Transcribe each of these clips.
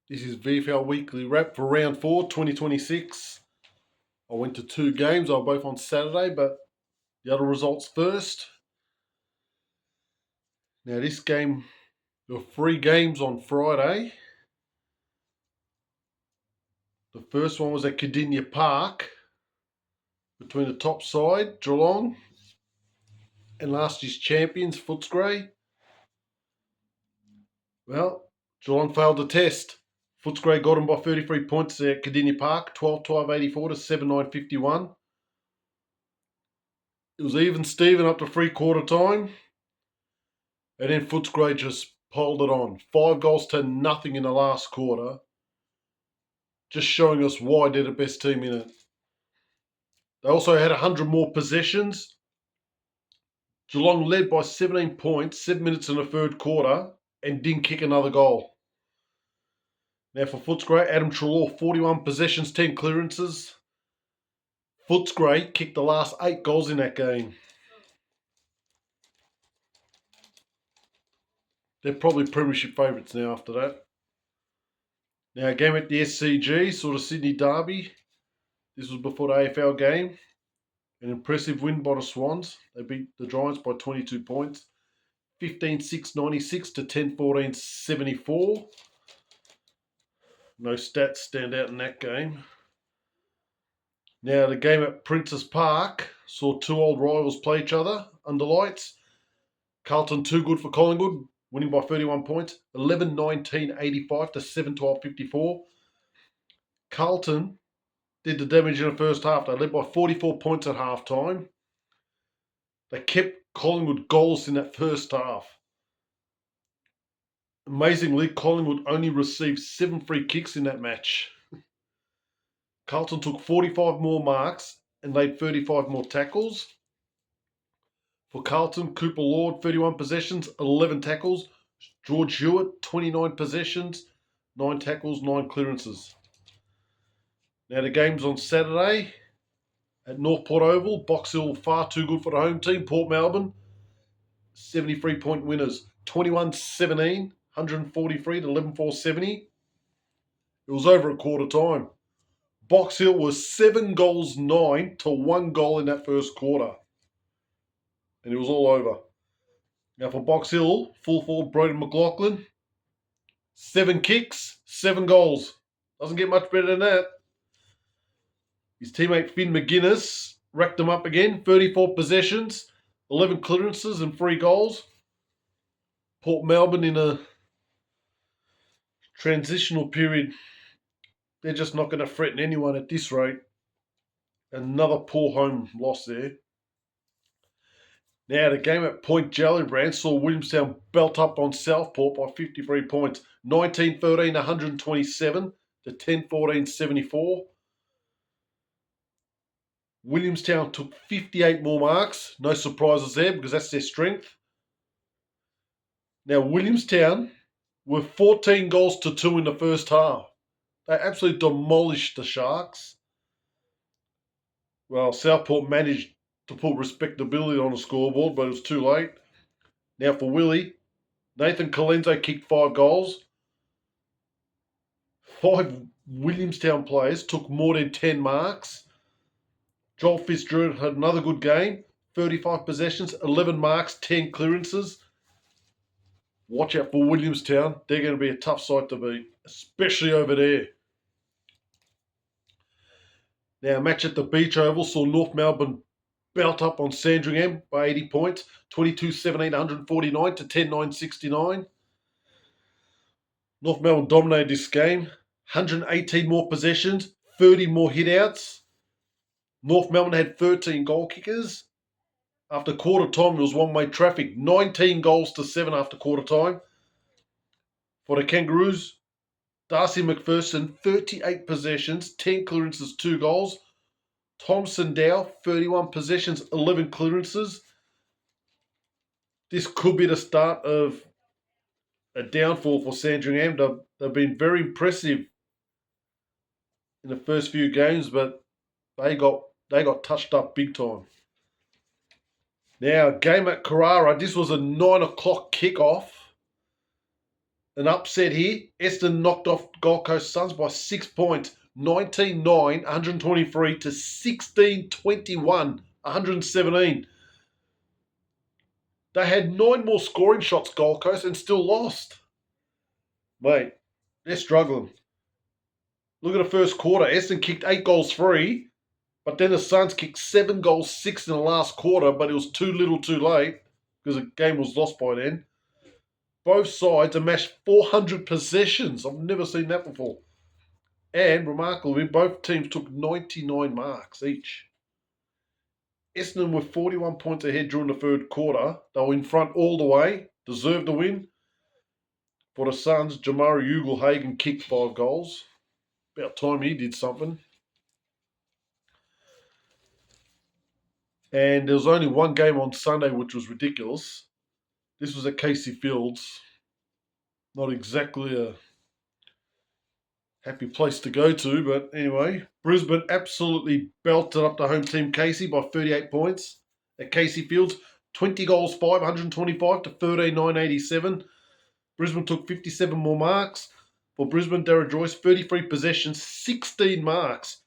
This is VFL Weekly Wrap for Round 4, 2026. I went to 2 games. They were both on Saturday, but the other results first. Now, this game, there were 3 games on Friday. The first one was at Cardinia Park between the top side, Geelong, and last year's champions, Footscray. Well, Geelong failed the test. Footscray got them by 33 points at Cardinia Park, 12-12-84 to 7-9-51. It was even Steven up to 3/4 time. And then Footscray just piled it on. 5-0 in the last quarter. Just showing us why they're the best team in it. They also had 100 more possessions. Geelong led by 17 points, 7 minutes in the third quarter, and didn't kick another goal. Now for Footscray, Adam Treloar, 41 possessions, 10 clearances. Footscray kicked the last 8 goals in that game. They're probably premiership favourites now after that. Now a game at the SCG, sort of Sydney Derby. This was before the AFL game. An impressive win by the Swans. They beat the Giants by 22 points. 15-6-96 to 10-14-74. No stats stand out in that game. Now the game at Princes Park saw 2 old rivals play each other under lights. Carlton too good for Collingwood, winning by 31 points. 11-19-85 to 7-12-54. Carlton did the damage in the first half. They led by 44 points at half time. They kept Collingwood goals in that first half. Amazingly, Collingwood only received 7 free kicks in that match. Carlton took 45 more marks and laid 35 more tackles. For Carlton, Cooper Lord, 31 possessions, 11 tackles. George Hewitt, 29 possessions, 9 tackles, 9 clearances. Now the game's on Saturday at North Port Oval. Box Hill far too good for the home team. Port Melbourne, 73-point winners. 21-17, 143 to 11-4-70. It was over at quarter time. Box Hill was 7-9 to 1 goal in that first quarter. And it was all over. Now for Box Hill, full forward Broden McLaughlin, 7 kicks, 7 goals. Doesn't get much better than that. His teammate Finn McGuinness racked them up again. 34 possessions, 11 clearances and 3 goals. Port Melbourne in a transitional period. They're just not going to threaten anyone at this rate. Another poor home loss there. Now, the game at Point Gellibrand saw Williamstown belt up on Southport by 53 points. 19-13, 127 to 10-14, 74. Williamstown took 58 more marks. No surprises there because that's their strength. Now, Williamstown were 14-2 in the first half. They absolutely demolished the Sharks. Well, Southport managed to put respectability on the scoreboard, but it was too late. Now for Willie, Nathan Colenso kicked 5 goals. 5 Williamstown players took more than 10 marks. Joel Fitzgerald had another good game. 35 possessions, 11 marks, 10 clearances. Watch out for Williamstown. They're going to be a tough side to beat, especially over there. Now, a match at the Beach Oval saw North Melbourne belt up on Sandringham by 80 points. 22-17, 149 to 10-9, 69. North Melbourne dominated this game. 118 more possessions, 30 more hitouts. North Melbourne had 13 goal kickers. After quarter time, it was one-way traffic. 19 goals to 7 after quarter time. For the Kangaroos, Darcy McPherson, 38 possessions, 10 clearances, 2 goals. Thompson Dow, 31 possessions, 11 clearances. This could be the start of a downfall for Sandringham. They've been very impressive in the first few games, but they got touched up big time. Now, game at Carrara. This was a 9 o'clock kickoff. an upset here. Essendon knocked off Gold Coast Suns by 6 points. 19-9, 123 to 16-21, 117. They had 9 more scoring shots, Gold Coast, and still lost. Mate, they're struggling. Look at the first quarter. Essendon kicked 8 goals free, but then the Suns kicked 7 goals 6 in the last quarter, but it was too little too late because the game was lost by then. Both sides amassed 400 possessions. I've never seen that before. And remarkably, both teams took 99 marks each. Essendon were 41 points ahead during the third quarter. They were in front all the way, deserved the win. For the Suns, Jamari Ugle-Hagan kicked 5 goals. About time he did something. And there was only one game on Sunday, which was ridiculous. This was at Casey Fields. Not exactly a happy place to go to, but anyway. Brisbane absolutely belted up the home team Casey by 38 points at Casey Fields. 20 goals, 525 to 13,987. Brisbane took 57 more marks. For Brisbane, Darragh Joyce, 33 possessions, 16 marks.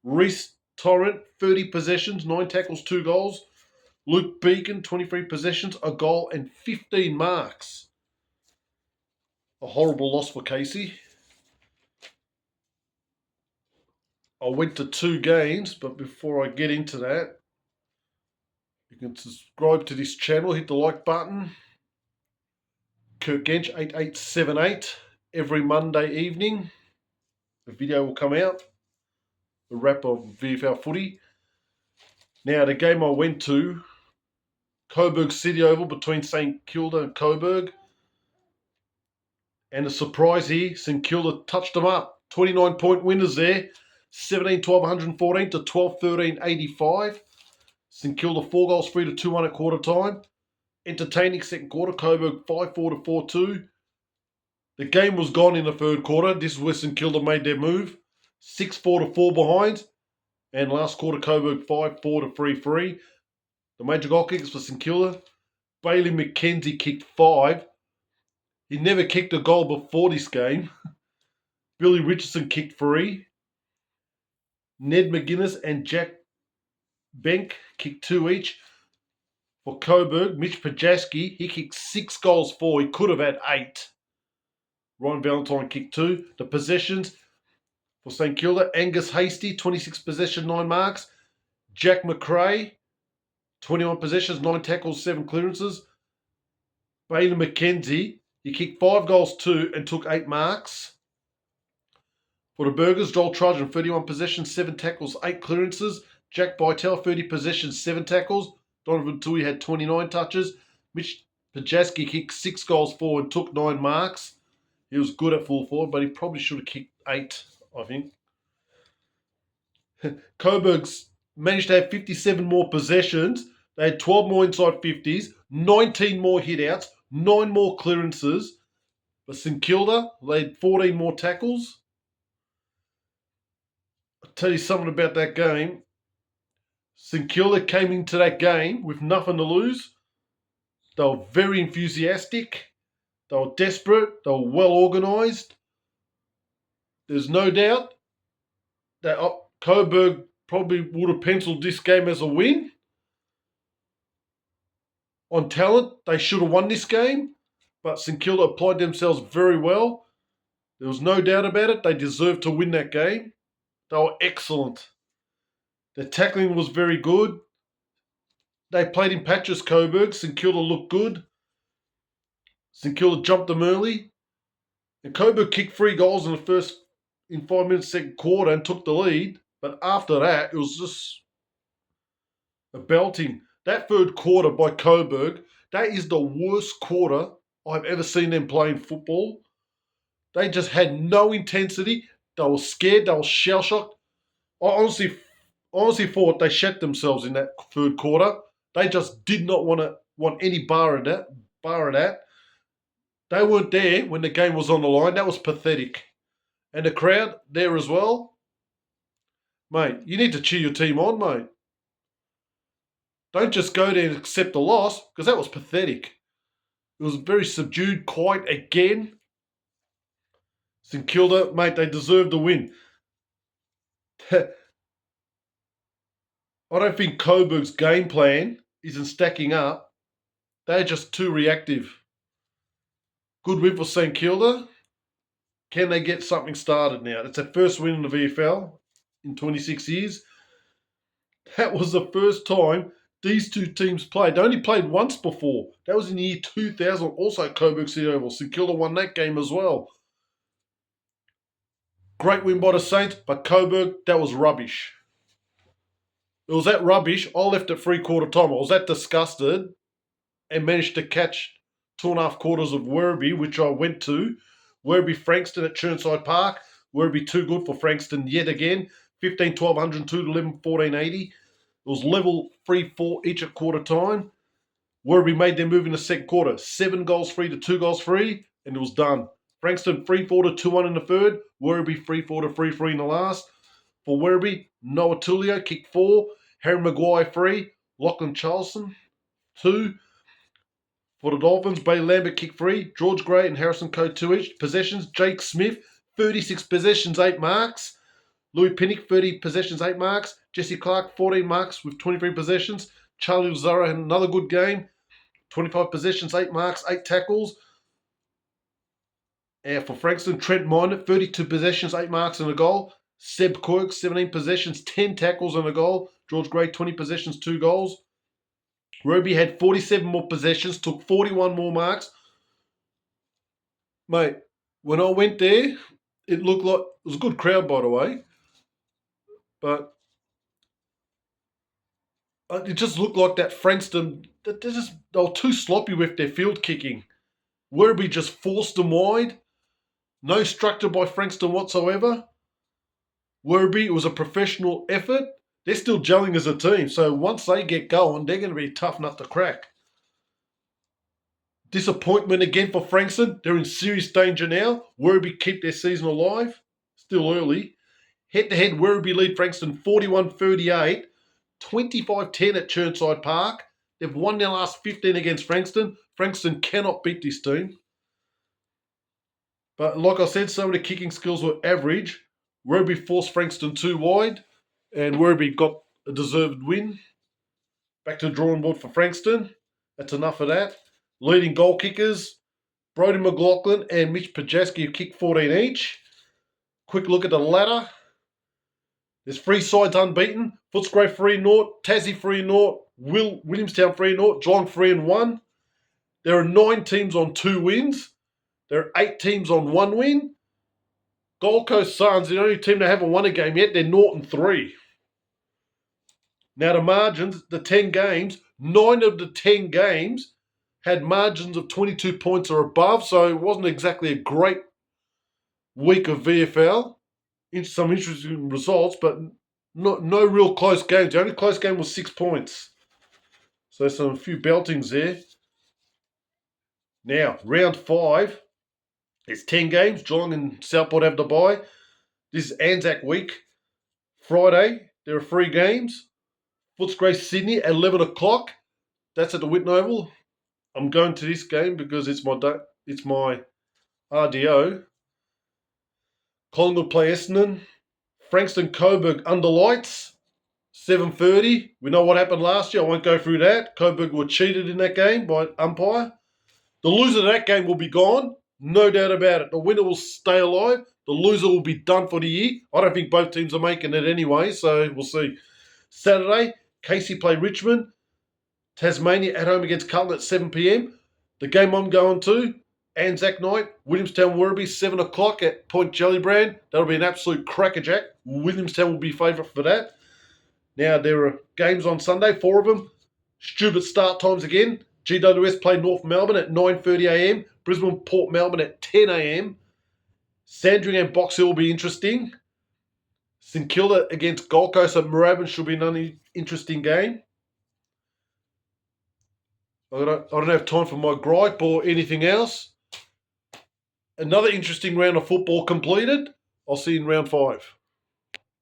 Reece Torrent, 30 possessions, 9 tackles, 2 goals. Luke Beacon, 23 possessions, a goal and 15 marks. A horrible loss for Casey. I went to 2 games, but before I get into that, you can subscribe to this channel, hit the like button. Kirk Gench 8878 every Monday evening. The video will come out. The wrap of VFL footy. Now, the game I went to, Coburg City Oval between St Kilda and Coburg. And a surprise here, St Kilda touched them up. 29-point winners there. 17-12, 114 to 12-13, 85. St Kilda 4 goals free to 2-1 at quarter time. Entertaining second quarter, Coburg 5-4 to 4-2. The game was gone in the third quarter. This is where St Kilda made their move. 6-4 to 4 behind. And last quarter, Coburg 5-4 to 3-3. The major goal kickers for St Kilda. Bailey McKenzie kicked 5. He never kicked a goal before this game. Billy Richardson kicked 3. Ned McGuinness and Jack Benk kicked 2 each. For Coburg, Mitch Pajaski, he kicked 6 goals 4. He could have had 8. Ryan Valentine kicked 2. The possessions for St Kilda, Angus Hasty, 26 possessions, 9 marks. Jack McRae, 21 possessions, 9 tackles, 7 clearances. Bailey McKenzie, he kicked 5 goals 2 and took 8 marks. For the Burgers, Joel Trudgeon, 31 possessions, 7 tackles, 8 clearances. Jack Bytel, 30 possessions, 7 tackles. Donovan Tui had 29 touches. Mitch Pajaski kicked 6 goals 4 and took 9 marks. He was good at full forward, but he probably should have kicked 8, I think. Coburg's managed to have 57 more possessions. They had 12 more inside 50s, 19 more hit-outs, 9 more clearances. But St Kilda, they had 14 more tackles. I'll tell you something about that game. St Kilda came into that game with nothing to lose. They were very enthusiastic. They were desperate. They were well organised. There's no doubt that Coburg probably would have penciled this game as a win. On talent, they should have won this game. But St Kilda applied themselves very well. There was no doubt about it. They deserved to win that game. They were excellent. Their tackling was very good. They played in patches, Coburg. St Kilda looked good. St Kilda jumped them early. And Coburg kicked 3 goals in 5 minutes second quarter and took the lead. But after that, it was just a belting. That third quarter by Coburg, that is the worst quarter I've ever seen them playing football. They just had no intensity. They were scared. They were shell-shocked. I honestly thought they shat themselves in that third quarter. They just did not want any bar of that. They weren't there when the game was on the line. That was pathetic. And the crowd there as well. Mate, you need to cheer your team on, mate. Don't just go there and accept the loss, because that was pathetic. It was very subdued, quiet again. St Kilda, mate, they deserve the win. I don't think Coburg's game plan isn't stacking up. They're just too reactive. Good win for St Kilda. Can they get something started now? It's their first win in the VFL in 26 years. That was the first time these two teams played. They only played once before. That was in the year 2000. Also, Coburg City Oval. St Kilda won that game as well. Great win by the Saints, but Coburg, that was rubbish. It was that rubbish. I left at 3/4 time. I was that disgusted and managed to catch 2.5 quarters of Werribee, which I went to. Werribee Frankston at Chirnside Park. Werribee too good for Frankston yet again. 15-12, 102 to 11-14, 80. It was level 3-4 each at quarter time. Werribee made their move in the second quarter. 7 goals free to 2 goals free, and it was done. Frankston 3-4 to 2-1 in the third. Werribee 3-4 to 3-3 in the last. For Werribee, Noah Tullio kicked 4. Harry Maguire 3. Lachlan Charlson 2. For the Dolphins, Bailey Lambert kicked 3. George Gray and Harrison Coe 2 each. Possessions, Jake Smith 36 possessions, 8 marks. Louis Pinnock 30 possessions, 8 marks. Jesse Clark 14 marks with 23 possessions. Charlie Lazaro had another good game. 25 possessions, 8 marks, 8 tackles. And for Frankston, Trent Minor, 32 possessions, 8 marks and a goal. Seb Quirk, 17 possessions, 10 tackles and a goal. George Gray, 20 possessions, 2 goals. Werribee had 47 more possessions, took 41 more marks. Mate, when I went there, it looked like, it was a good crowd, by the way, but it just looked like that Frankston, they were too sloppy with their field kicking. Werribee just forced them wide. No structure by Frankston whatsoever. Werribee, it was a professional effort. They're still gelling as a team, so once they get going, they're going to be tough enough to crack. Disappointment again for Frankston. They're in serious danger now. Werribee keep their season alive. Still early. Head-to-head, Werribee lead Frankston 41-38. 25-10 at Chirnside Park. They've won their last 15 against Frankston. Frankston cannot beat this team. But like I said, some of the kicking skills were average. Werribee forced Frankston too wide, and Werribee got a deserved win. Back to the drawing board for Frankston. That's enough of that. Leading goal kickers, Brodie McLaughlin and Mitch Pajaski have kicked 14 each. Quick look at the ladder. There's 3 sides unbeaten. Footscray 3-0, Tassie 3-0, Williamstown 3-0, Geelong 3-1. There are 9 teams on 2 wins. There are 8 teams on 1 win. Gold Coast Suns, the only team that haven't won a game yet, they're 0-3. Now the margins, the 10 games, 9 of the 10 games had margins of 22 points or above, so it wasn't exactly a great week of VFL. Some interesting results, but no real close games. The only close game was 6 points. So a few beltings there. Now, round 5. It's 10 games. Geelong and Southport have the bye. This is Anzac week. Friday, there are 3 games. Footscray Sydney at 11 o'clock. That's at the Whitten Oval. I'm going to this game because it's my RDO. Collingwood play Essendon. Frankston Coburg under lights. 7:30. We know what happened last year. I won't go through that. Coburg were cheated in that game by umpire. The loser of that game will be gone. No doubt about it. The winner will stay alive. The loser will be done for the year. I don't think both teams are making it anyway, so we'll see. Saturday, Casey play Richmond. Tasmania at home against Carlton at 7 p.m. The game I'm going to, Anzac night, Williamstown Werribee, 7 o'clock at Point Gellibrand. That'll be an absolute crackerjack. Williamstown will be favourite for that. Now, there are games on Sunday, 4 of them. Stupid start times again. GWS play North Melbourne at 9:30 a.m. Brisbane Port Melbourne at 10 a.m. Sandringham Box Hill will be interesting. St Kilda against Gold Coast at Moorabbin should be another interesting game. I don't have time for my gripe or anything else. Another interesting round of football completed. I'll see you in round 5.